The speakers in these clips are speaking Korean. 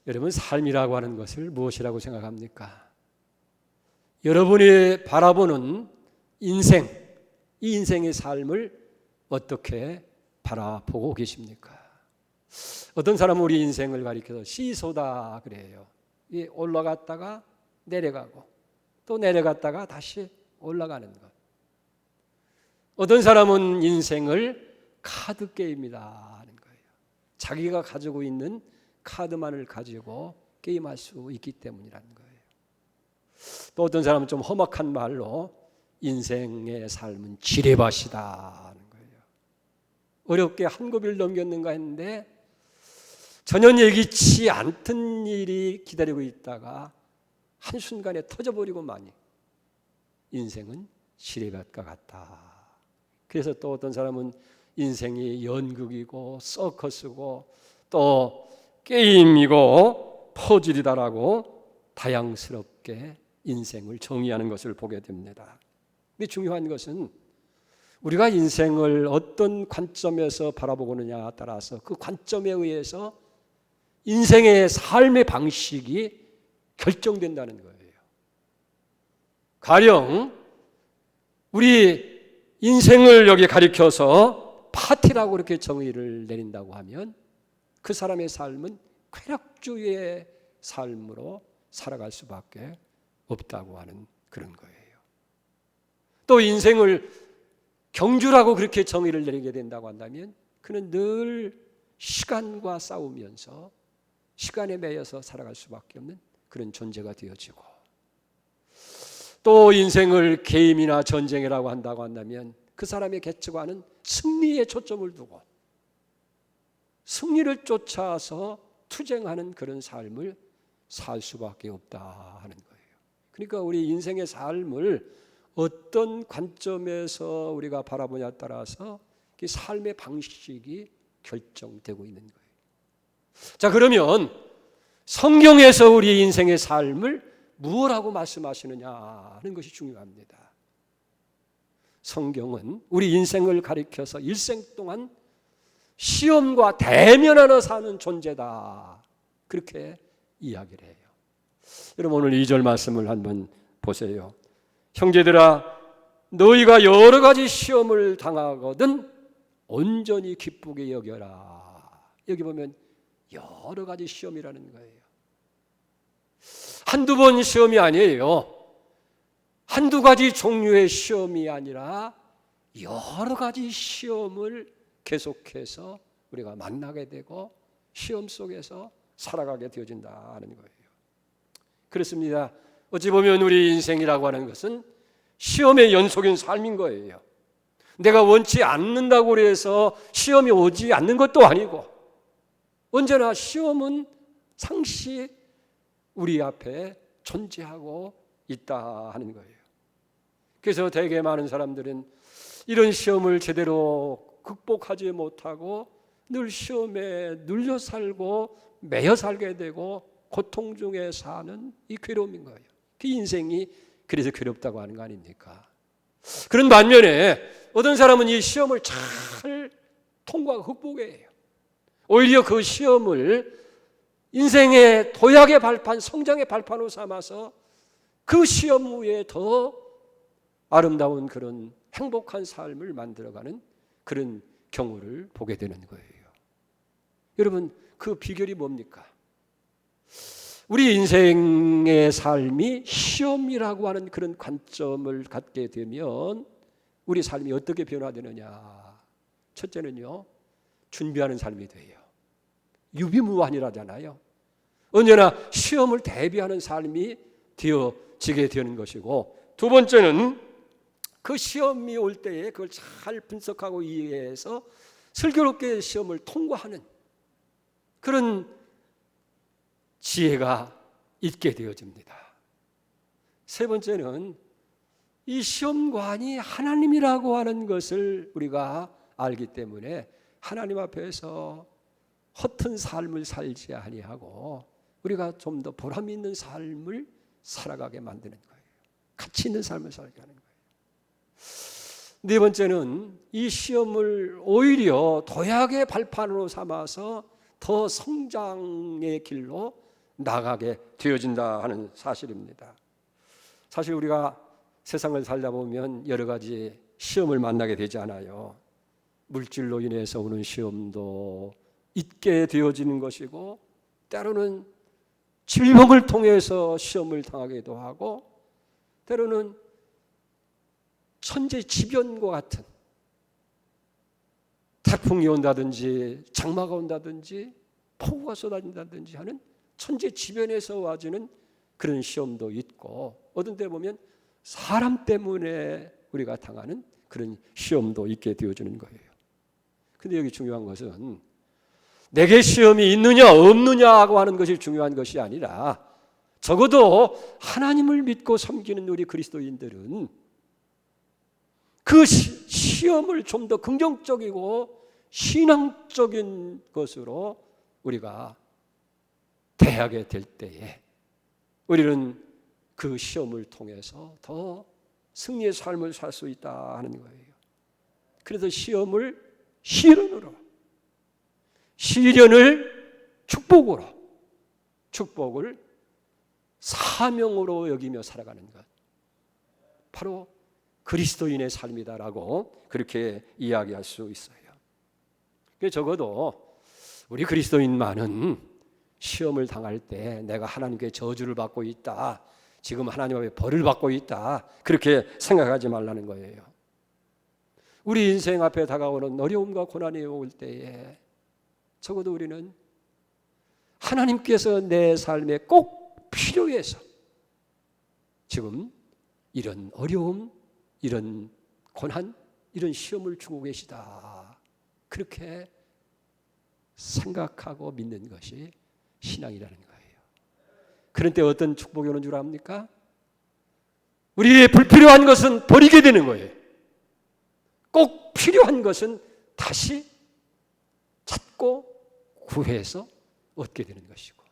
여러분, 삶이라고 하는 것을 무엇이라고 생각합니까? 여러분이 바라보는 인생, 이 인생의 삶을 어떻게 바라보고 계십니까? 어떤 사람은 우리 인생을 가리켜서 시소다 그래요. 올라갔다가 내려가고 또 내려갔다가 다시 올라가는 것. 어떤 사람은 인생을 카드 게임이다 하는 거예요. 자기가 가지고 있는 카드만을 가지고 게임할 수 있기 때문이라는 거예요. 또 어떤 사람은 좀 험악한 말로 인생의 삶은 지뢰밭이다 하는 거예요. 어렵게 한 고비를 넘겼는가 했는데 전혀 예기치 않던 일이 기다리고 있다가 한순간에 터져버리고 마니 인생은 지뢰밭과 같다. 그래서 또 어떤 사람은 인생이 연극이고 서커스고 또 게임이고 퍼즐이다라고 다양스럽게 인생을 정의하는 것을 보게 됩니다. 근데 중요한 것은 우리가 인생을 어떤 관점에서 바라보느냐에 따라서 그 관점에 의해서 인생의 삶의 방식이 결정된다는 거예요. 가령 우리 인생을 여기 가리켜서 파티라고 그렇게 정의를 내린다고 하면 그 사람의 삶은 쾌락주의의 삶으로 살아갈 수밖에 없다고 하는 그런 거예요. 또 인생을 경주라고 그렇게 정의를 내리게 된다고 한다면 그는 늘 시간과 싸우면서 시간에 매여서 살아갈 수밖에 없는 그런 존재가 되어지고, 또 인생을 게임이나 전쟁이라고 한다고 한다면 그 사람의 가치관은 승리에 초점을 두고 승리를 쫓아서 투쟁하는 그런 삶을 살 수밖에 없다 하는 거예요. 그러니까 우리 인생의 삶을 어떤 관점에서 우리가 바라보냐에 따라서 그 삶의 방식이 결정되고 있는 거예요. 자, 그러면 성경에서 우리 인생의 삶을 무엇라고 말씀하시느냐 하는 것이 중요합니다. 성경은 우리 인생을 가리켜서 일생 동안 시험과 대면하며 사는 존재다, 그렇게 이야기를 해요. 여러분, 오늘 2절 말씀을 한번 보세요. 형제들아, 너희가 여러 가지 시험을 당하거든 온전히 기쁘게 여겨라. 여기 보면 여러 가지 시험이라는 거예요. 한두 번 시험이 아니에요. 한두 가지 종류의 시험이 아니라 여러 가지 시험을 계속해서 우리가 만나게 되고 시험 속에서 살아가게 되어진다는 거예요. 그렇습니다. 어찌 보면 우리 인생이라고 하는 것은 시험의 연속인 삶인 거예요. 내가 원치 않는다고 해서 시험이 오지 않는 것도 아니고 언제나 시험은 상시 우리 앞에 존재하고 있다 하는 거예요. 그래서 되게 많은 사람들은 이런 시험을 제대로 극복하지 못하고 늘 시험에 눌려 살고 매여 살게 되고 고통 중에 사는 이 괴로움인 거예요. 그 인생이 그래서 괴롭다고 하는 거 아닙니까? 그런 반면에 어떤 사람은 이 시험을 잘 통과하고 극복해요. 오히려 그 시험을 인생의 도약의 발판, 성장의 발판으로 삼아서 그 시험 후에 더 아름다운 그런 행복한 삶을 만들어가는 그런 경우를 보게 되는 거예요. 여러분, 그 비결이 뭡니까? 우리 인생의 삶이 시험이라고 하는 그런 관점을 갖게 되면 우리 삶이 어떻게 변화되느냐? 첫째는요, 준비하는 삶이 돼요. 유비무환이라잖아요. 언제나 시험을 대비하는 삶이 되어지게 되는 것이고, 두 번째는 그 시험이 올 때에 그걸 잘 분석하고 이해해서 슬기롭게 시험을 통과하는 그런 지혜가 있게 되어집니다. 세 번째는 이 시험관이 하나님이라고 하는 것을 우리가 알기 때문에 하나님 앞에서 허튼 삶을 살지 아니하고 우리가 좀 더 보람 있는 삶을 살아가게 만드는 거예요. 가치 있는 삶을 살게 하는 거예요. 네 번째는 이 시험을 오히려 도약의 발판으로 삼아서 더 성장의 길로 나가게 되어진다 하는 사실입니다. 사실 우리가 세상을 살다 보면 여러 가지 시험을 만나게 되지 않아요. 물질로 인해서 오는 시험도 있게 되어지는 것이고, 때로는 질병을 통해서 시험을 당하기도 하고, 때로는 천재지변과 같은 태풍이 온다든지 장마가 온다든지 폭우가 쏟아진다든지 하는 천재지변에서 와주는 그런 시험도 있고, 어떤 때 보면 사람 때문에 우리가 당하는 그런 시험도 있게 되어주는 거예요. 근데 여기 중요한 것은 내게 시험이 있느냐 없느냐고 하는 것이 중요한 것이 아니라, 적어도 하나님을 믿고 섬기는 우리 그리스도인들은 그 시험을 좀 더 긍정적이고 신앙적인 것으로 우리가 대하게 될 때에 우리는 그 시험을 통해서 더 승리의 삶을 살 수 있다 하는 거예요. 그래서 시험을 시련을 축복으로, 축복을 사명으로 여기며 살아가는 것, 바로 그리스도인의 삶이다라고 그렇게 이야기할 수 있어요. 적어도 우리 그리스도인만은 시험을 당할 때 내가 하나님께 저주를 받고 있다, 지금 하나님 앞에 벌을 받고 있다, 그렇게 생각하지 말라는 거예요. 우리 인생 앞에 다가오는 어려움과 고난이 올 때에 적어도 우리는 하나님께서 내 삶에 꼭 필요해서 지금 이런 어려움, 이런 고난, 이런 시험을 주고 계시다, 그렇게 생각하고 믿는 것이 신앙이라는 거예요. 그런 때 어떤 축복이 오는 줄 압니까? 우리의 불필요한 것은 버리게 되는 거예요. 꼭 필요한 것은 다시 찾고 구해서 얻게 되는 것이고,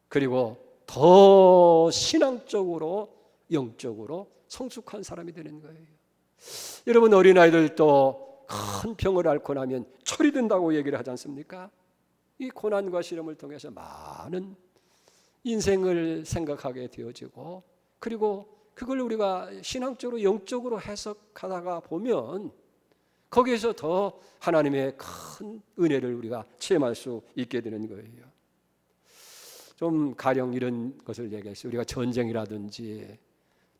그리고 더 신앙적으로 영적으로 성숙한 사람이 되는 거예요. 여러분, 어린아이들도 큰 병을 앓고 나면 철이 든다고 얘기를 하지 않습니까? 이 고난과 시험을 통해서 많은 인생을 생각하게 되어지고, 그리고 그걸 우리가 신앙적으로 영적으로 해석하다가 보면 거기에서 더 하나님의 큰 은혜를 우리가 체험할 수 있게 되는 거예요. 좀 가령 이런 것을 얘기했어요. 우리가 전쟁이라든지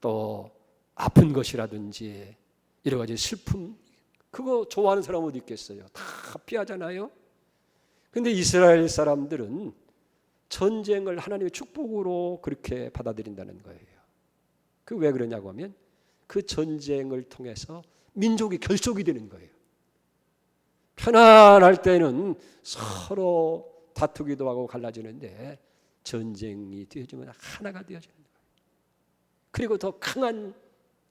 또 아픈 것이라든지 여러 가지 슬픔, 그거 좋아하는 사람은 어디 있겠어요? 다 피하잖아요. 근데 이스라엘 사람들은 전쟁을 하나님의 축복으로 그렇게 받아들인다는 거예요. 그 왜 그러냐고 하면 그 전쟁을 통해서 민족이 결속이 되는 거예요. 편안할 때는 서로 다투기도 하고 갈라지는데 전쟁이 되어지면 하나가 되어지는 거예요. 그리고 더 강한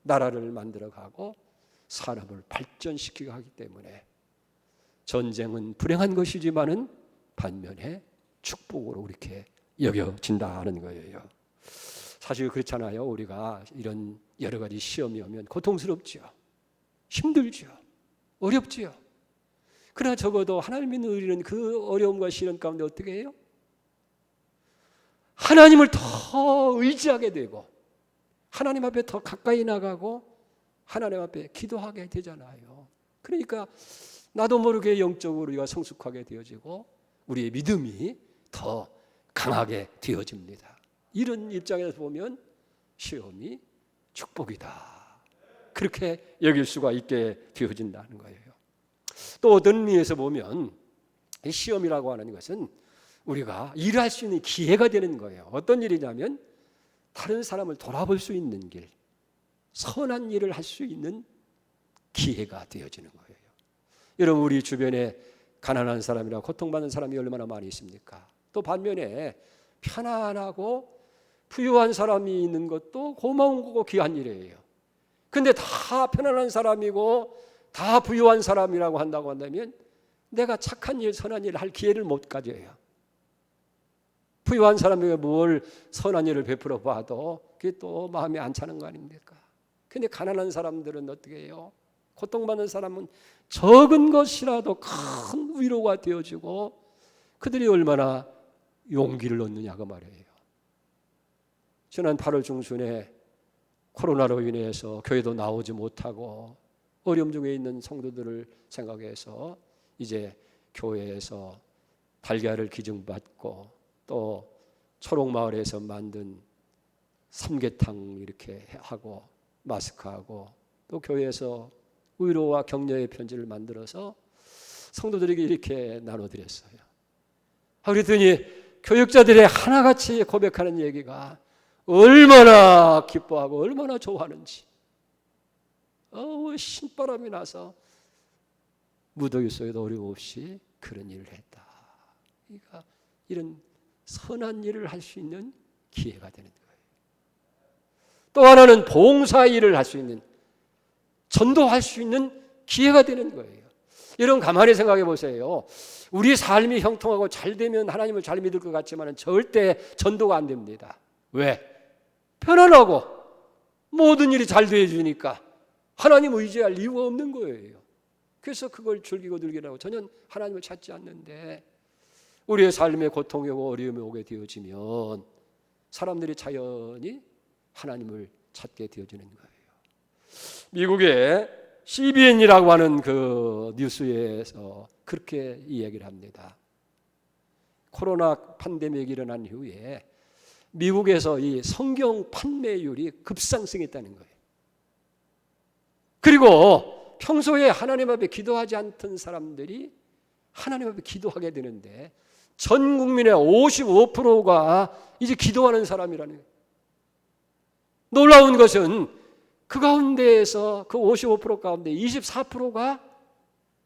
나라를 만들어가고 산업을 발전시키고 하기 때문에 전쟁은 불행한 것이지만은 반면에 축복으로 이렇게 여겨진다는 거예요. 사실 그렇잖아요. 우리가 이런 여러 가지 시험이 오면 고통스럽죠. 힘들죠. 어렵죠. 그러나 적어도 하나님 믿는 우리는 그 어려움과 시련 가운데 어떻게 해요? 하나님을 더 의지하게 되고 하나님 앞에 더 가까이 나가고 하나님 앞에 기도하게 되잖아요. 그러니까 나도 모르게 영적으로 우리가 성숙하게 되어지고 우리의 믿음이 더 강하게 되어집니다. 이런 입장에서 보면 시험이 축복이다, 그렇게 여길 수가 있게 되어진다는 거예요. 또 어떤 의미에서 보면 이 시험이라고 하는 것은 우리가 일할 수 있는 기회가 되는 거예요. 어떤 일이냐면 다른 사람을 돌아볼 수 있는 길, 선한 일을 할 수 있는 기회가 되어지는 거예요. 여러분, 우리 주변에 가난한 사람이나 고통받는 사람이 얼마나 많이 있습니까? 또 반면에 편안하고 부유한 사람이 있는 것도 고마운 거고 귀한 일이에요. 근데 다 편안한 사람이고 다 부유한 사람이라고 한다고 한다면 내가 착한 일, 선한 일을 할 기회를 못 가져요. 부유한 사람에게 뭘 선한 일을 베풀어 봐도 그게 또 마음에 안 차는 거 아닙니까? 근데 가난한 사람들은 어떻게 해요? 고통받는 사람은 적은 것이라도 큰 위로가 되어지고 그들이 얼마나 용기를 얻느냐고 말이에요. 지난 8월 중순에 코로나로 인해서 교회도 나오지 못하고 어려움 중에 있는 성도들을 생각해서 이제 교회에서 달걀을 기증받고 또 초록마을에서 만든 삼계탕 이렇게 하고 마스크하고 또 교회에서 위로와 격려의 편지를 만들어서 성도들에게 이렇게 나눠드렸어요. 그랬더니 교육자들의 하나같이 고백하는 얘기가 얼마나 기뻐하고 얼마나 좋아하는지. 신바람이 나서 무더기 속에도 어림없이 그런 일을 했다. 그러니까 이런 선한 일을 할 수 있는 기회가 되는 거예요. 또 하나는 봉사 일을 할 수 있는, 전도할 수 있는 기회가 되는 거예요. 여러분 가만히 생각해 보세요. 우리 삶이 형통하고 잘 되면 하나님을 잘 믿을 것 같지만 절대 전도가 안 됩니다. 왜? 편안하고 모든 일이 잘 되어주니까 하나님 의지할 이유가 없는 거예요. 그래서 그걸 즐기고 즐기라고 전혀 하나님을 찾지 않는데 우리의 삶에 고통이 오고 어려움이 오게 되어지면 사람들이 자연히 하나님을 찾게 되어지는 거예요. 미국의 CBN이라고 하는 그 뉴스에서 그렇게 이야기를 합니다. 코로나 팬데믹이 일어난 이후에 미국에서 이 성경 판매율이 급상승했다는 거예요. 그리고 평소에 하나님 앞에 기도하지 않던 사람들이 하나님 앞에 기도하게 되는데 전 국민의 55%가 이제 기도하는 사람이라는 거예요. 놀라운 것은 그 가운데에서 그 55% 가운데 24%가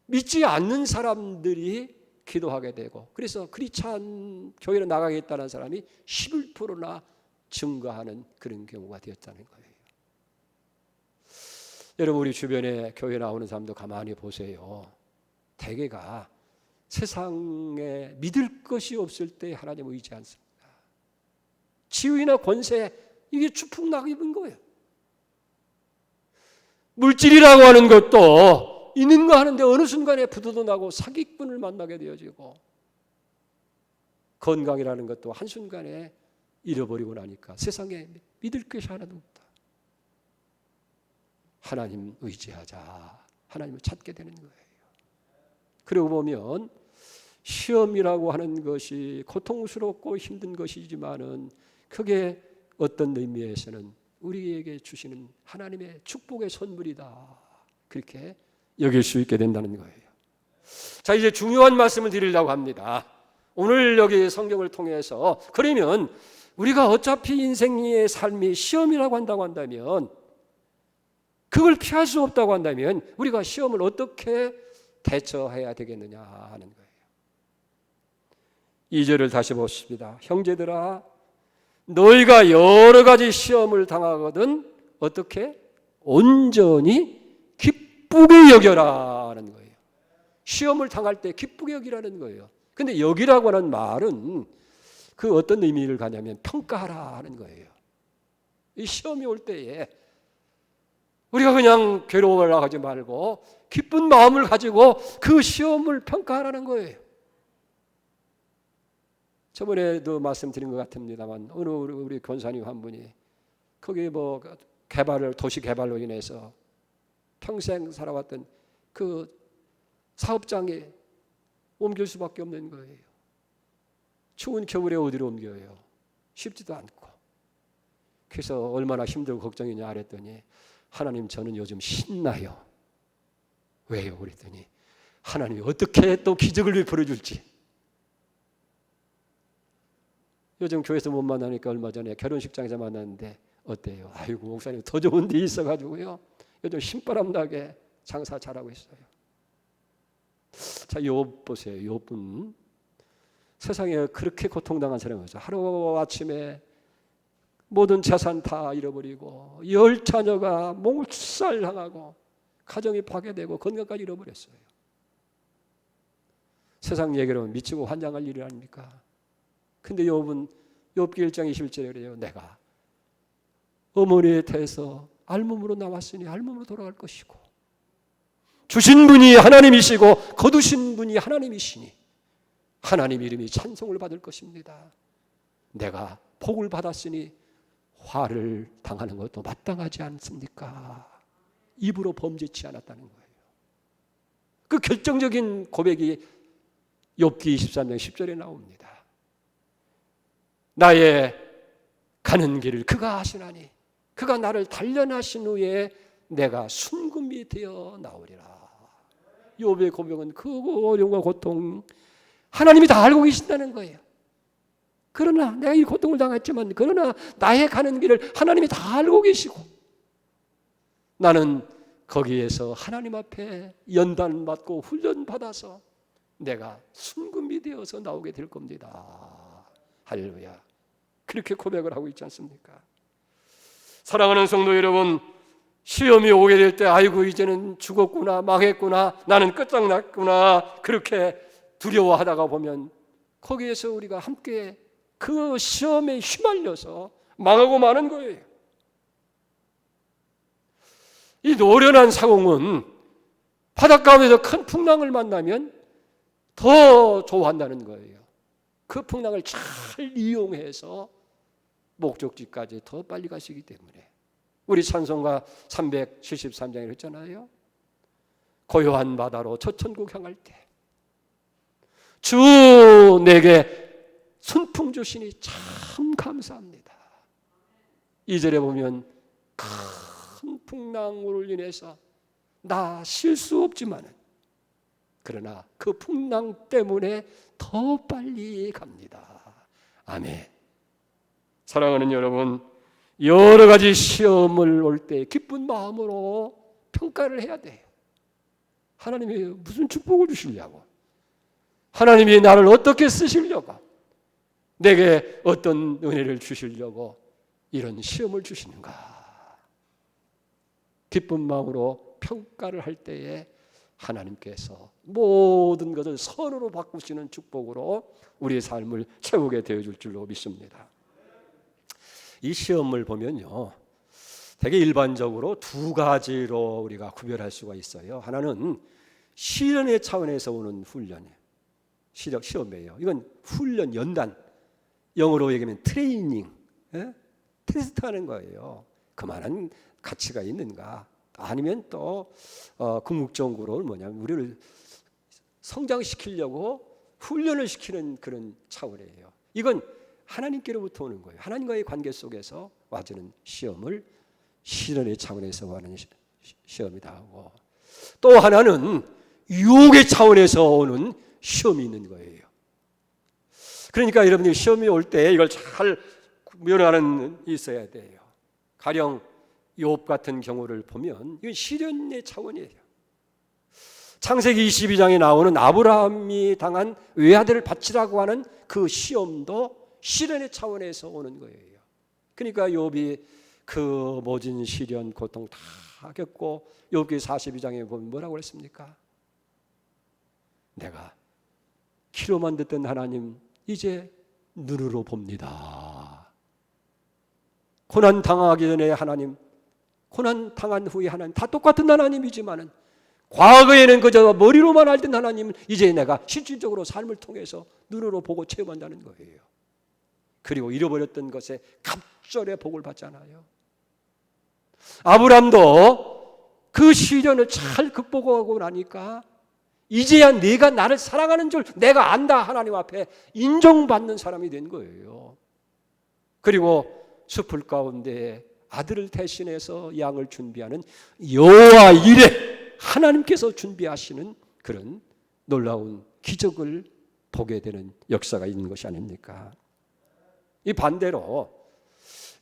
믿지 않는 사람들이 기도하게 되고 그래서 크리스찬 교회로 나가겠다는 사람이 11%나 증가하는 그런 경우가 되었다는 거예요. 여러분 우리 주변에 교회 나오는 사람도 가만히 보세요. 대개가 세상에 믿을 것이 없을 때 하나님을 의지 않습니다. 지위나 권세 이게 추풍낙 입은 거예요. 물질이라고 하는 것도 있는 거 하는데 어느 순간에 부도도 나고 사기꾼을 만나게 되어지고 건강이라는 것도 한순간에 잃어버리고 나니까 세상에 믿을 것이 하나도 없다. 하나님 의지하자. 하나님을 찾게 되는 거예요. 그러고 보면 시험이라고 하는 것이 고통스럽고 힘든 것이지만은 그게 어떤 의미에서는 우리에게 주시는 하나님의 축복의 선물이다. 그렇게 여길 수 있게 된다는 거예요. 자, 이제 중요한 말씀을 드리려고 합니다. 오늘 여기 성경을 통해서 그러면 우리가 어차피 인생의 삶이 시험이라고 한다고 한다면 그걸 피할 수 없다고 한다면 우리가 시험을 어떻게 대처해야 되겠느냐 하는 거예요. 2절을 다시 보십니다. 형제들아 너희가 여러 가지 시험을 당하거든 어떻게? 온전히 기쁘게 여겨라 하는 거예요. 시험을 당할 때 기쁘게 여기라는 거예요. 근데 여기라고 하는 말은 그 어떤 의미를 가냐면 평가하라 하는 거예요. 이 시험이 올 때에 우리가 그냥 괴로워하려 하지 말고 기쁜 마음을 가지고 그 시험을 평가하라는 거예요. 저번에도 말씀드린 것 같습니다만 어느 우리 권사님 한 분이 거기 뭐 도시 개발로 인해서 평생 살아왔던 그 사업장에 옮길 수밖에 없는 거예요. 추운 겨울에 어디로 옮겨요? 쉽지도 않고. 그래서 얼마나 힘들고 걱정이냐 그랬더니 하나님 저는 요즘 신나요. 왜요? 그랬더니 하나님이 어떻게 또 기적을 베풀어줄지. 요즘 교회에서 못 만나니까 얼마 전에 결혼식장에서 만났는데 어때요? 아이고 목사님 더 좋은 데 있어가지고요. 요즘 신바람 나게 장사 잘하고 있어요. 자, 욥 보세요. 욥은 세상에 그렇게 고통당한 사람이었어요. 하루아침에 모든 재산 다 잃어버리고 10 자녀가 몽살당하고 가정이 파괴되고 건강까지 잃어버렸어요. 세상 얘기로 미치고 환장할 일이 아닙니까? 근데 욥은 욥기 1장 21절에 그래요. 내가 어머니의 태에서 알몸으로 나왔으니 알몸으로 돌아갈 것이고 주신 분이 하나님이시고 거두신 분이 하나님이시니 하나님 이름이 찬송을 받을 것입니다. 내가 복을 받았으니 화를 당하는 것도 마땅하지 않습니까? 입으로 범죄치 않았다는 거예요. 그 결정적인 고백이 욥기 23장 10절에 나옵니다. 나의 가는 길을 그가 아시나니 그가 나를 단련하신 후에 내가 순금이 되어 나오리라. 욥의 고백은 그 어려움과 고통 하나님이 다 알고 계신다는 거예요. 그러나 내가 이 고통을 당했지만 그러나 나의 가는 길을 하나님이 다 알고 계시고 나는 거기에서 하나님 앞에 연단 받고 훈련 받아서 내가 순금이 되어서 나오게 될 겁니다. 할렐루야. 그렇게 고백을 하고 있지 않습니까? 사랑하는 성도 여러분, 시험이 오게 될 때 아이고 이제는 죽었구나, 망했구나, 나는 끝장났구나 그렇게 두려워하다가 보면 거기에서 우리가 함께 그 시험에 휘말려서 망하고 마는 거예요. 이 노련한 상홍은 바닷가에서 큰 풍랑을 만나면 더 좋아한다는 거예요. 그 풍랑을 잘 이용해서 목적지까지 더 빨리 가시기 때문에 우리 찬송가 373장에 했잖아요. 고요한 바다로 저 천국 향할 때 주 내게 순풍 주시니 참 감사합니다. 2절에 보면 큰 풍랑으로 인해서 나 쉴 수 없지만은 그러나 그 풍랑 때문에 더 빨리 갑니다. 아멘. 사랑하는 여러분, 여러 가지 시험을 올 때 기쁜 마음으로 평가를 해야 돼요. 하나님이 무슨 축복을 주시려고, 하나님이 나를 어떻게 쓰시려고, 내게 어떤 은혜를 주시려고 이런 시험을 주시는가. 기쁜 마음으로 평가를 할 때에 하나님께서 모든 것을 선으로 바꾸시는 축복으로 우리의 삶을 채우게 되어줄 줄로 믿습니다. 이 시험을 보면요, 되게 일반적으로 두 가지로 우리가 구별할 수가 있어요. 하나는 시련의 차원에서 오는 훈련이에요. 시험이에요. 이건 훈련, 연단, 영어로 얘기하면 트레이닝, 테스트하는 거예요. 그만한 가치가 있는가? 아니면 또 궁극적으로 뭐냐면 우리를 성장시키려고 훈련을 시키는 그런 차원이에요. 이건 하나님께로부터 오는 거예요. 하나님과의 관계 속에서 와주는 시험을 시련의 차원에서 와는 시험이다 하고, 또 하나는 유혹의 차원에서 오는 시험이 있는 거예요. 그러니까 여러분이 시험이 올 때 이걸 잘 면하는 있어야 돼요. 가령 욥 같은 경우를 보면 이건 시련의 차원이에요. 창세기 22장에 나오는 아브라함이 당한 외아들을 바치라고 하는 그 시험도 시련의 차원에서 오는 거예요. 그러니까 욥이 그 모진 시련 고통 다 겪고 욥기 42장에 보면 뭐라고 했습니까? 내가 귀로만 듣던 하나님 이제 눈으로 봅니다. 고난 당하기 전에 하나님, 고난 당한 후에 하나님, 다 똑같은 하나님이지만은 과거에는 그저 머리로만 알던 하나님은 이제 내가 실질적으로 삶을 통해서 눈으로 보고 체험한다는 거예요. 그리고 잃어버렸던 것에 갑절의 복을 받잖아요. 아브람도 그 시련을 잘 극복하고 나니까 이제야 네가 나를 사랑하는 줄 내가 안다 하나님 앞에 인정받는 사람이 된 거예요. 그리고 숲을 가운데 아들을 대신해서 양을 준비하는 여호와 이레 하나님께서 준비하시는 그런 놀라운 기적을 보게 되는 역사가 있는 것이 아닙니까? 이 반대로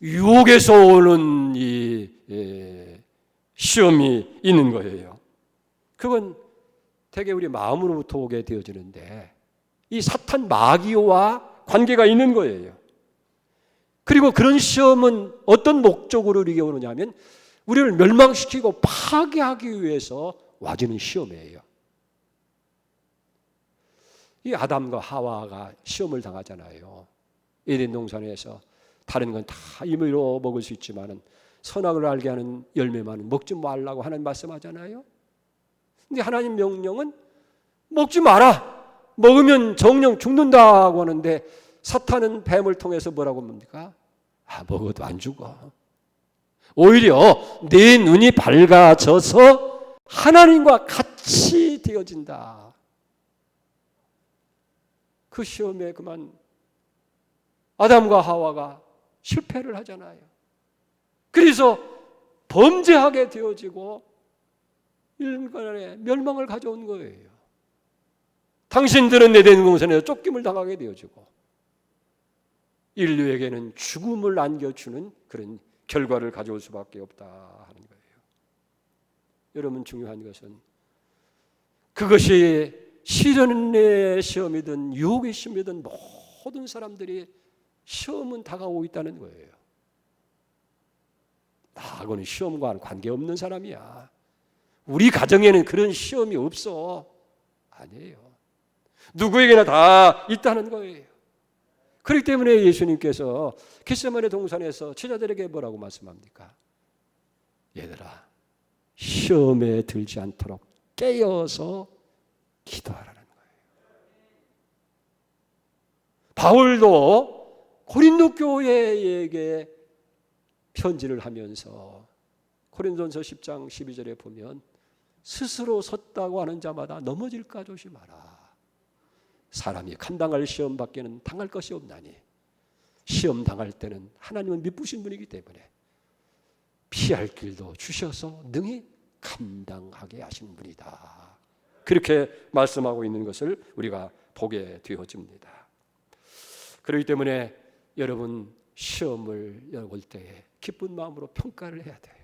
유혹에서 오는 이 시험이 있는 거예요. 그건 되게 우리 마음으로부터 오게 되어지는데 이 사탄 마귀와 관계가 있는 거예요. 그리고 그런 시험은 어떤 목적으로 이게 오느냐면 우리를 멸망시키고 파괴하기 위해서 와주는 시험이에요. 이 아담과 하와가 시험을 당하잖아요. 에덴 동산에서 다른 건 다 임의로 먹을 수 있지만은 선악을 알게 하는 열매만은 먹지 말라고 하나님 말씀하잖아요. 근데 하나님 명령은 먹지 마라. 먹으면 정령 죽는다고 하는데 사탄은 뱀을 통해서 뭐라고 합니까? 먹어도 안 죽어. 오히려 내 눈이 밝아져서 하나님과 같이 되어진다. 그 시험에 그만 아담과 하와가 실패를 하잖아요. 그래서 범죄하게 되어지고 인간의 멸망을 가져온 거예요. 당신들은 에덴 동산에서 쫓김을 당하게 되어지고 인류에게는 죽음을 안겨주는 그런 결과를 가져올 수밖에 없다 하는 거예요. 여러분, 중요한 것은 그것이 시련의 시험이든 유혹의 시험이든 모든 사람들이 시험은 다가오고 있다는 거예요. 나하고는 시험과는 관계없는 사람이야. 우리 가정에는 그런 시험이 없어. 아니에요. 누구에게나 다 있다는 거예요. 그렇기 때문에 예수님께서 겟세마네 동산에서 제자들에게 뭐라고 말씀합니까? 얘들아, 시험에 들지 않도록 깨어서 기도하라는 거예요. 바울도 고린도 교회에게 편지를 하면서 고린도전서 10장 12절에 보면 스스로 섰다고 하는 자마다 넘어질까 조심하라. 사람이 감당할 시험 밖에는 당할 것이 없나니 시험 당할 때는 하나님은 미쁘신 분이기 때문에 피할 길도 주셔서 능히 감당하게 하신 분이다. 그렇게 말씀하고 있는 것을 우리가 보게 되어집니다. 그렇기 때문에 여러분, 시험을 올 때에 기쁜 마음으로 평가를 해야 돼요.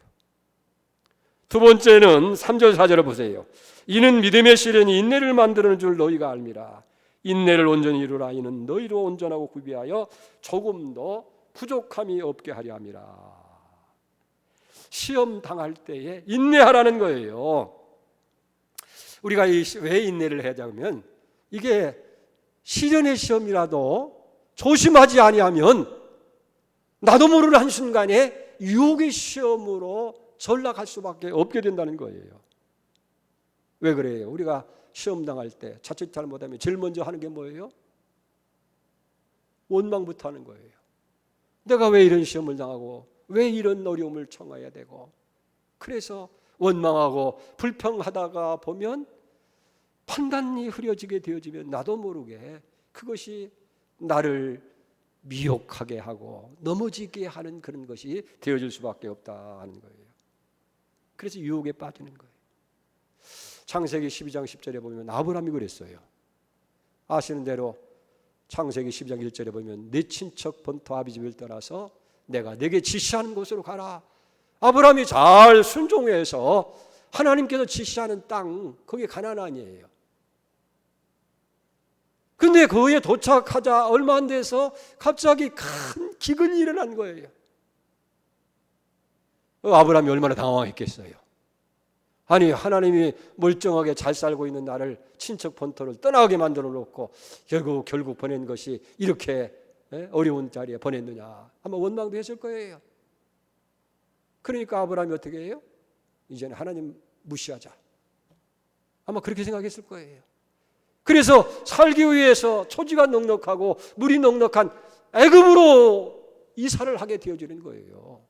두 번째는 3절 4절을 보세요. 이는 믿음의 시련이 인내를 만드는 줄 너희가 알미라. 인내를 온전히 이루라. 이는 너희로 온전하고 구비하여 조금도 부족함이 없게 하려 함이라. 시험 당할 때에 인내하라는 거예요. 우리가 왜 인내를 해야 하면 이게 시련의 시험이라도 조심하지 아니하면 나도 모르는 한순간에 유혹의 시험으로 전락할 수밖에 없게 된다는 거예요. 왜 그래요? 우리가 시험 당할 때 자칫 잘못하면 제일 먼저 하는 게 뭐예요? 원망부터 하는 거예요. 내가 왜 이런 시험을 당하고 왜 이런 어려움을 청해야 되고, 그래서 원망하고 불평하다가 보면 판단이 흐려지게 되어지면 나도 모르게 그것이 나를 미혹하게 하고 넘어지게 하는 그런 것이 되어질 수밖에 없다 하는 거예요. 그래서 유혹에 빠지는 거예요. 창세기 12장 10절에 보면 아브라함이 그랬어요. 아시는 대로 창세기 12장 1절에 보면 내 친척 본토 아비집을 떠나서 내가 내게 지시하는 곳으로 가라. 아브라함이 잘 순종해서 하나님께서 지시하는 땅, 거기 가나안 아니에요. 근데 거기에 도착하자 얼마 안 돼서 갑자기 큰 기근이 일어난 거예요. 아브라함이 얼마나 당황했겠어요. 아니, 하나님이 멀쩡하게 잘 살고 있는 나를 친척 본토를 떠나게 만들어 놓고 결국 보낸 것이 이렇게 어려운 자리에 보냈느냐, 아마 원망도 했을 거예요. 그러니까 아브라함이 어떻게 해요? 이제는 하나님 무시하자, 아마 그렇게 생각했을 거예요. 그래서 살기 위해서 초지가 넉넉하고 물이 넉넉한 애굽으로 이사를 하게 되어지는 거예요.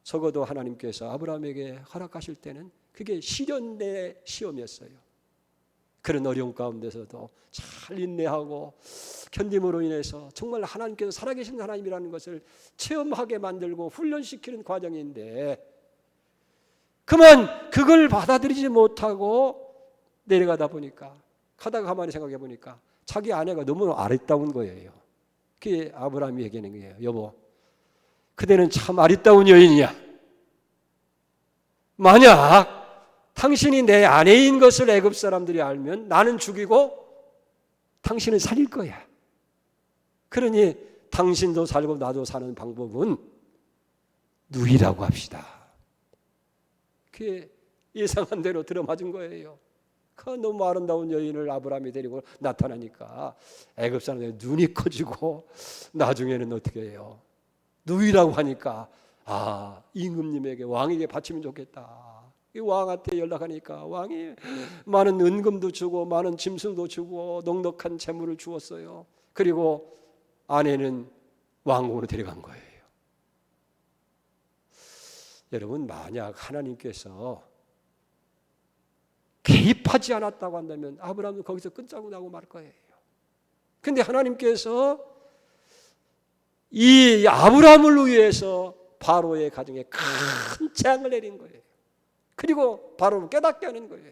적어도 하나님께서 아브라함에게 허락하실 때는 그게 시련 내 시험이었어요. 그런 어려움 가운데서도 잘 인내하고 견딤으로 인해서 정말 하나님께서 살아계신 하나님이라는 것을 체험하게 만들고 훈련시키는 과정인데, 그만 그걸 받아들이지 못하고 내려가다 보니까, 가다가 가만히 생각해 보니까 자기 아내가 너무 아리따운 거예요. 그게 아브라함이 얘기하는 거예요. 여보, 그대는 참 아리따운 여인이야. 만약 당신이 내 아내인 것을 애굽 사람들이 알면 나는 죽이고 당신은 살릴 거야. 그러니 당신도 살고 나도 사는 방법은 누이라고 합시다. 그게 예상한 대로 들어맞은 거예요. 그 너무 아름다운 여인을 아브라함이 데리고 나타나니까 애굽 사람들이 눈이 커지고 나중에는 어떻게 해요? 누이라고 하니까 임금님에게, 왕에게 바치면 좋겠다. 이 왕한테 연락하니까 왕이 많은 은금도 주고 많은 짐승도 주고 넉넉한 재물을 주었어요. 그리고 아내는 왕궁으로 데려간 거예요. 여러분, 만약 하나님께서 개입하지 않았다고 한다면 아브라함은 거기서 끝장고 나고 말 거예요. 근데 하나님께서 이 아브라함을 위해서 바로의 가정에 큰 재앙을 내린 거예요. 그리고 바로를 깨닫게 하는 거예요.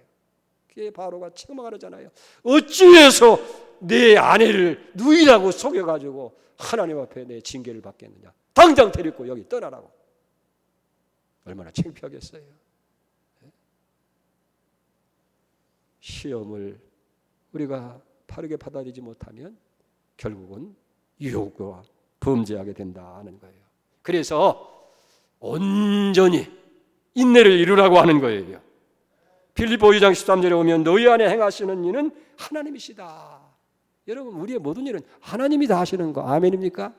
그게 바로가 책망하잖아요. 어찌해서 내 아내를 누이라고 속여가지고 하나님 앞에 내 징계를 받겠느냐. 당장 데리고 여기 떠나라고. 얼마나 창피하겠어요. 시험을 우리가 바르게 받아들이지 못하면 결국은 유혹과 범죄하게 된다는 거예요. 그래서 온전히 인내를 이루라고 하는 거예요. 빌립보 2장 13절에 오면 너희 안에 행하시는 이는 하나님이시다. 여러분, 우리의 모든 일은 하나님이 다 하시는 거 아멘입니까?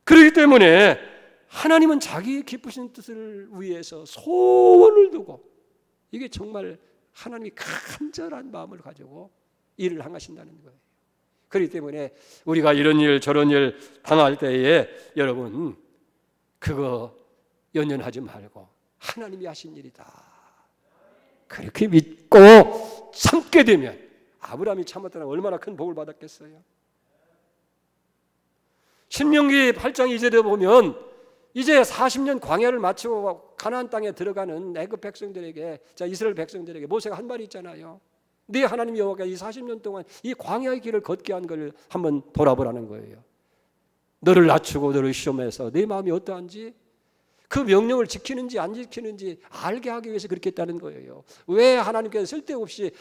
그렇기 때문에 하나님은 자기 기쁘신 뜻을 위해서 소원을 두고, 이게 정말 하나님이 간절한 마음을 가지고 일을 행하신다는 거예요. 그렇기 때문에 우리가 이런 일 저런 일 당할 때에 여러분 그거 연연하지 말고 하나님이 하신 일이다 그렇게 믿고 참게 되면, 아브라함이 참았다는 얼마나 큰 복을 받았겠어요. 신명기 8장 2절에 보면 이제 40년 광야를 마치고 가나안 땅에 들어가는 애굽 백성들에게, 이스라엘 백성들에게 모세가 한 말이 있잖아요. 네 하나님 여호와가 이 40년 동안 이 광야의 길을 걷게 한 걸 한번 돌아보라는 거예요. 너를 낮추고 너를 시험해서 네 마음이 어떠한지, 그 명령을 지키는지 안 지키는지 알게 하기 위해서 그렇게 했다는 거예요. 왜 하나님께서 쓸데없이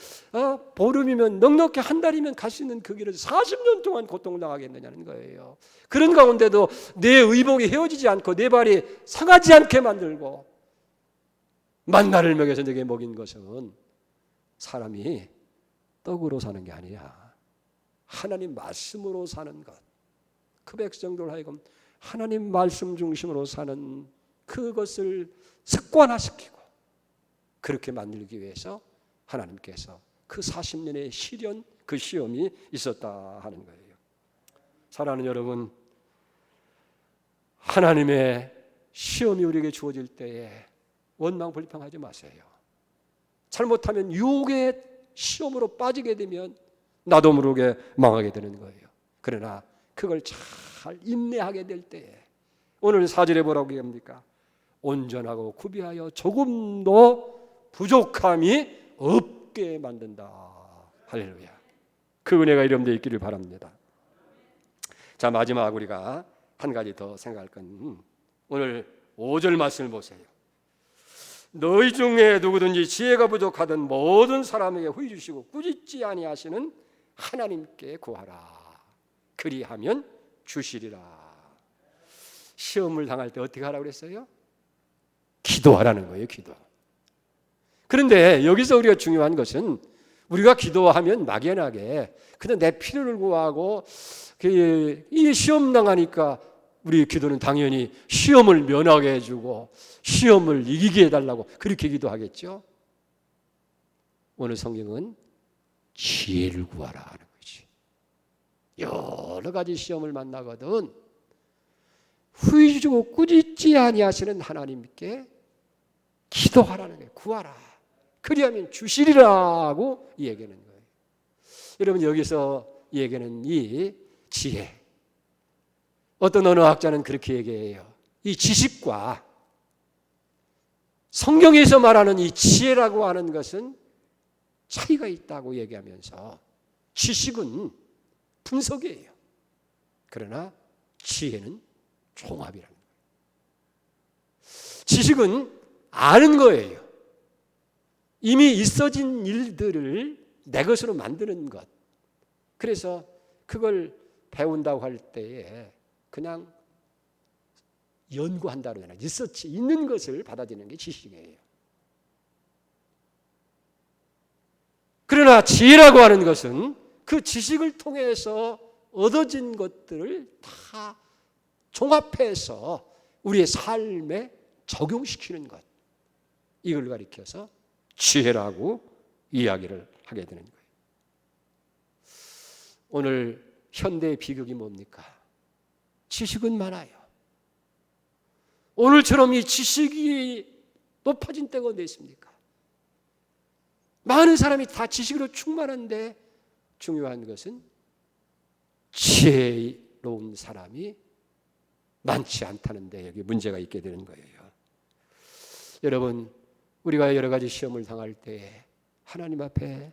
보름이면 넉넉히 한 달이면 갈 수 있는 그 길을 40년 동안 고통을 당하겠느냐는 거예요. 그런 가운데도 내 의복이 헤어지지 않고 내 발이 상하지 않게 만들고 만나를 먹여서 내게 먹인 것은 사람이 떡으로 사는 게 아니야. 하나님 말씀으로 사는 것. 그 백성들 하여금 하나님 말씀 중심으로 사는 그것을 습관화시키고 그렇게 만들기 위해서 하나님께서 그 40년의 시련, 그 시험이 있었다 하는 거예요. 사랑하는 여러분, 하나님의 시험이 우리에게 주어질 때에 원망 불평하지 마세요. 잘못하면 유혹의 시험으로 빠지게 되면 나도 모르게 망하게 되는 거예요. 그러나 그걸 잘 인내하게 될 때에 오늘 4절에 뭐라고 얘기합니까? 온전하고 구비하여 조금도 부족함이 없게 만든다. 할렐루야. 그 은혜가 이름되어 있기를 바랍니다. 자, 마지막 우리가 한 가지 더 생각할 건 오늘 5절 말씀을 보세요. 너희 중에 누구든지 지혜가 부족하던 모든 사람에게 후히 주시고 꾸짖지 아니하시는 하나님께 구하라. 그리하면 주시리라. 시험을 당할 때 어떻게 하라고 그랬어요? 기도하라는 거예요. 기도. 그런데 여기서 우리가 중요한 것은 우리가 기도하면 막연하게 그냥 내 필요를 구하고 이 시험 당하니까 우리 기도는 당연히 시험을 면하게 해주고 시험을 이기게 해달라고 그렇게 기도하겠죠. 오늘 성경은 지혜를 구하라 하는 거지. 여러 가지 시험을 만나거든 후히 주고 꾸짖지 아니하시는 하나님께 기도하라는 거예요. 구하라. 그리하면 주시리라고 얘기하는 거예요. 여러분, 여기서 얘기하는 이 지혜, 어떤 언어학자는 그렇게 얘기해요. 이 지식과 성경에서 말하는 이 지혜라고 하는 것은 차이가 있다고 얘기하면서 지식은 분석이에요. 그러나 지혜는 종합이라는 거예요. 지식은 아는 거예요. 이미 있어진 일들을 내 것으로 만드는 것. 그래서 그걸 배운다고 할 때에 그냥 연구한다고 하나 리서치 있는 것을 받아들이는 게 지식이에요. 그러나 지혜라고 하는 것은 그 지식을 통해서 얻어진 것들을 다 종합해서 우리의 삶에 적용시키는 것. 이걸 가리켜서 지혜라고 이야기를 하게 되는 거예요. 오늘 현대의 비극이 뭡니까? 지식은 많아요. 오늘처럼 이 지식이 높아진 때가 언제 있습니까? 많은 사람이 다 지식으로 충만한데 중요한 것은 지혜로운 사람이 많지 않다는 데 여기 문제가 있게 되는 거예요. 여러분, 우리가 여러 가지 시험을 당할 때 하나님 앞에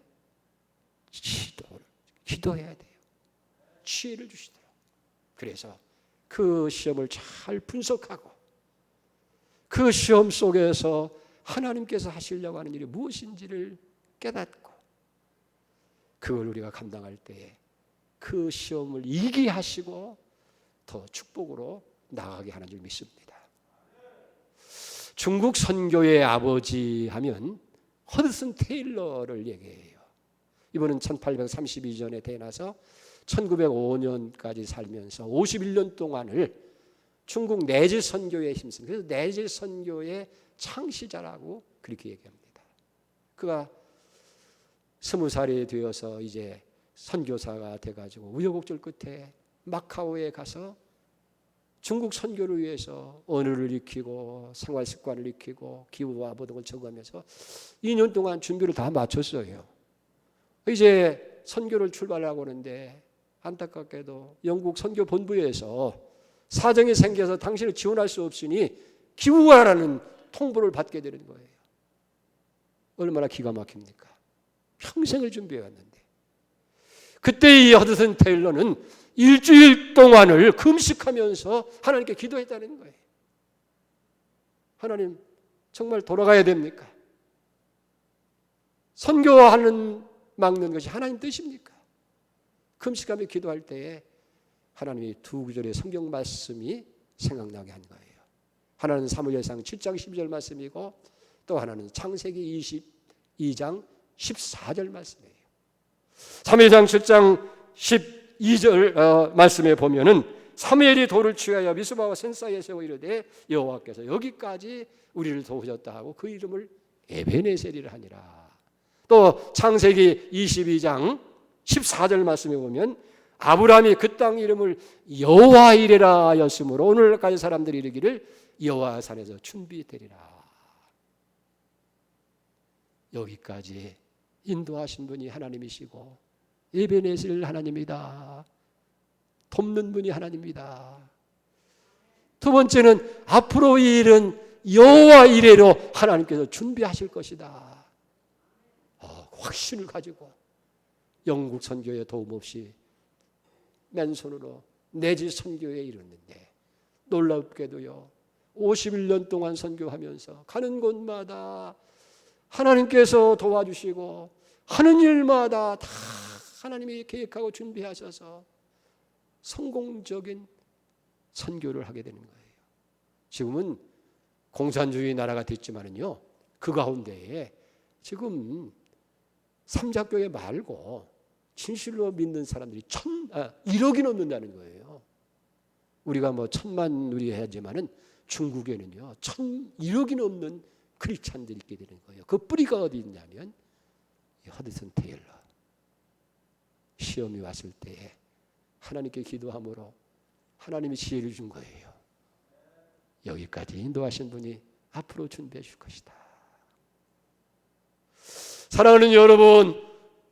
기도해야 돼요. 지혜를 주시도록. 그래서 그 시험을 잘 분석하고 그 시험 속에서 하나님께서 하시려고 하는 일이 무엇인지를 깨닫고 그걸 우리가 감당할 때에 그 시험을 이기게 하시고 더 축복으로 나아가게 하는 줄 믿습니다. 중국 선교의 아버지 하면 허드슨 테일러를 얘기해요. 이분은 1832년에 태어나서 1905년까지 살면서 51년 동안을 중국 내지 선교에 힘쓴, 그래서 내지 선교의 창시자라고 그렇게 얘기합니다. 그가 20살이 되어서 이제 선교사가 돼가지고 우여곡절 끝에 마카오에 가서 중국 선교를 위해서 언어를 익히고 생활 습관을 익히고 기후와 모든 걸 적응하면서 2년 동안 준비를 다 마쳤어요. 이제 선교를 출발하고 하는데 안타깝게도 영국 선교 본부에서 사정이 생겨서 당신을 지원할 수 없으니 기후하라는 통보를 받게 되는 거예요. 얼마나 기가 막힙니까? 평생을 준비해왔는데. 그때 이 허드슨 테일러는 일주일 동안을 금식하면서 하나님께 기도했다는 거예요. 하나님, 정말 돌아가야 됩니까? 선교하는 막는 것이 하나님 뜻입니까? 금식하며 기도할 때에 하나님이 두 구절의 성경 말씀이 생각나게 한 거예요. 하나는 사무엘상 7장 12절 말씀이고 또 하나는 창세기 22장 14절 말씀이에요. 사무엘상 7장 12절 말씀에 보면은 사무엘이 돌을 취하여 미스바와 센사에 세워 이르되 여호와께서 여기까지 우리를 도우셨다 하고 그 이름을 에베네셀이라 하니라. 또 창세기 22장 14절 말씀에 보면 아브라함이 그 땅 이름을 여호와 이레라 하였으므로 오늘까지 사람들이 이르기를 여호와 산에서 준비되리라. 여기까지 인도하신 분이 하나님이시고 에베네셀 하나님이다. 돕는 분이 하나님이다. 두 번째는 앞으로 이 일은 여호와 이레로 하나님께서 준비하실 것이다. 확신을 가지고 영국 선교에 도움 없이 맨손으로 내지 선교에 이르는데 놀랍게도요 51년 동안 선교하면서 가는 곳마다 하나님께서 도와주시고 하는 일마다 다 하나님이 계획하고 준비하셔서 성공적인 선교를 하게 되는 거예요. 지금은 공산주의 나라가 됐지만은요 그 가운데에 지금 삼자교회 말고 진실로 믿는 사람들이 1억이 넘는다는 거예요. 우리가 뭐 1,000만 누리해야지만은 중국에는요 1억이 넘는 크리스찬들이 있게 되는 거예요. 그 뿌리가 어디 있냐면 허드슨 테일러. 시험이 왔을 때에 하나님께 기도함으로 하나님이 지혜를 준 거예요. 여기까지 인도하신 분이 앞으로 준비해 줄 것이다. 사랑하는 여러분,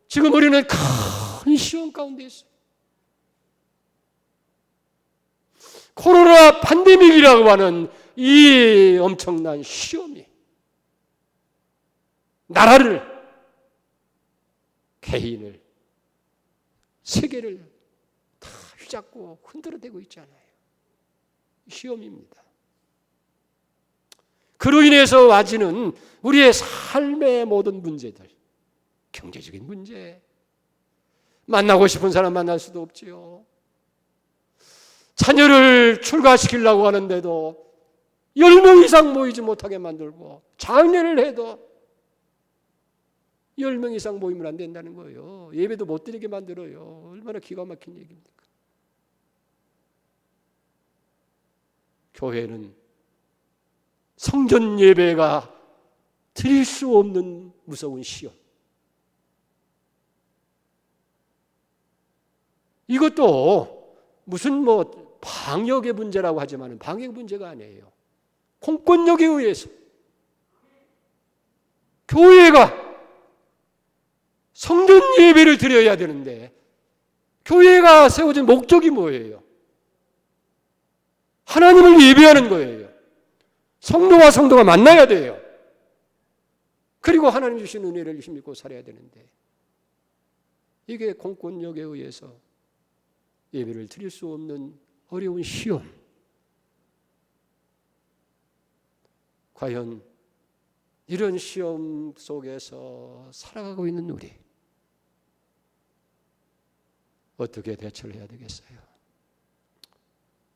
지금 우리는 큰 시험 가운데 있어요. 코로나 팬데믹이라고 하는 이 엄청난 시험이 나라를, 개인을, 세계를 다 휘잡고 흔들어대고 있잖아요. 시험입니다. 그로 인해서 와지는 우리의 삶의 모든 문제들, 경제적인 문제, 만나고 싶은 사람 만날 수도 없지요. 자녀를 출가시키려고 하는데도 10명 이상 모이지 못하게 만들고 장례를 해도 10명 이상 모이면 안 된다는 거예요. 예배도 못 드리게 만들어요. 얼마나 기가 막힌 얘기입니까? 교회는 성전 예배가 드릴 수 없는 무서운 시험. 이것도 무슨 방역의 문제라고 하지만 방역 문제가 아니에요. 공권력에 의해서 교회가 성전 예배를 드려야 되는데 교회가 세워진 목적이 뭐예요? 하나님을 예배하는 거예요. 성도와 성도가 만나야 돼요. 그리고 하나님 주신 은혜를 힘입고 살아야 되는데 이게 공권력에 의해서 예배를 드릴 수 없는 어려운 시험. 과연 이런 시험 속에서 살아가고 있는 우리 어떻게 대처를 해야 되겠어요?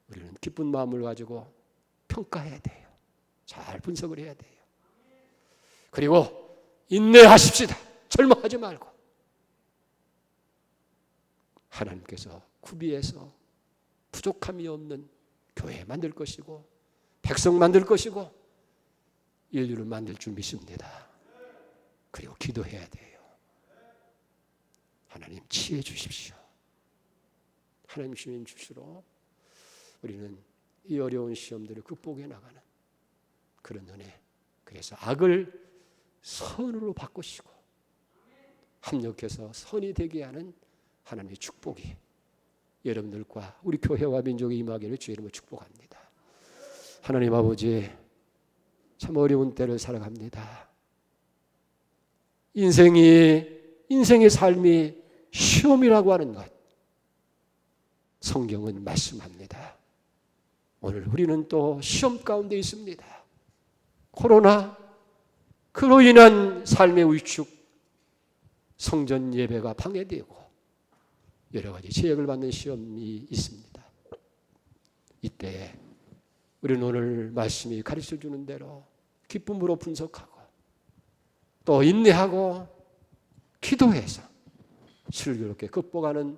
우리는 기쁜 마음을 가지고 평가해야 돼요. 잘 분석을 해야 돼요. 그리고 인내하십시다. 절망하지 말고 하나님께서 구비해서 부족함이 없는 교회 만들 것이고 백성 만들 것이고 인류를 만들 줄 믿습니다. 그리고 기도해야 돼요. 하나님 지혜 주십시오. 하나님 주님 주시로 우리는 이 어려운 시험들을 극복해 나가는 그런 은혜. 그래서 악을 선으로 바꾸시고 합력해서 선이 되게 하는 하나님의 축복이 여러분들과 우리 교회와 민족에 임하기를 주의 이름으로 축복합니다. 하나님 아버지, 참 어려운 때를 살아갑니다. 인생의 삶이 시험이라고 하는 것 성경은 말씀합니다. 오늘 우리는 또 시험 가운데 있습니다. 코로나, 그로 인한 삶의 위축, 성전 예배가 방해되고 여러 가지 제약을 받는 시험이 있습니다. 이때 우리는 오늘 말씀이 가르쳐주는 대로 기쁨으로 분석하고 또 인내하고 기도해서 슬기롭게 극복하는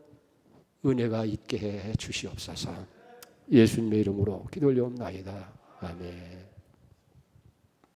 은혜가 있게 해 주시옵소서. 예수님의 이름으로 기도 올려옵나이다. 아멘.